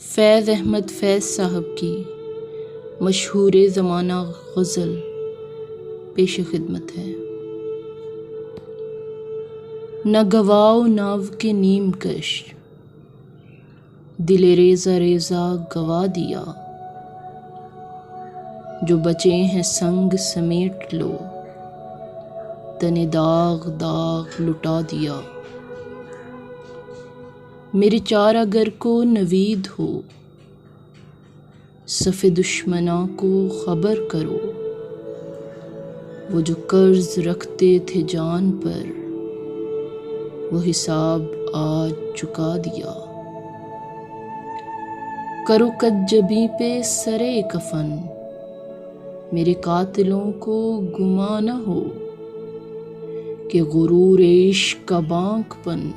فیض احمد فیض صاحب کی مشہور زمانہ غزل پیش خدمت ہے۔ نہ گواؤ ناو کے نیم کش، دل ریزہ ریزہ گوا دیا، جو بچے ہیں سنگ سمیٹ لو، تن داغ داغ لٹا دیا۔ میرے چار اگر کو نوید ہو، صف دشمناں کو خبر کرو، وہ جو قرض رکھتے تھے جان پر، وہ حساب آج چکا دیا۔ کرو کجبی پہ سرے کفن، میرے قاتلوں کو گمان نہ ہو، کہ غرور عشق کا بانک پن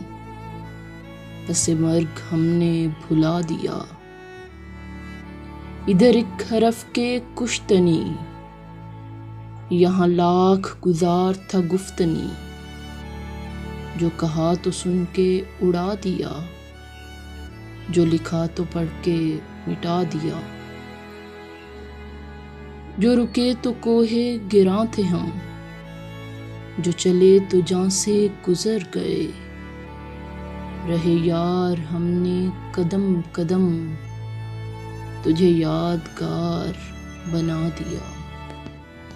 پس مرگ ہم نے بھلا دیا۔ ادھر ایک حرف کے کشتنی، یہاں لاکھ گزار تھا گفتنی، جو کہا تو سن کے اڑا دیا، جو لکھا تو پڑھ کے مٹا دیا۔ جو رکے تو کوہ گراں تھے ہم، جو چلے تو جاں سے گزر گئے، رہے یار ہم نے قدم قدم، تجھے یادگار بنا دیا۔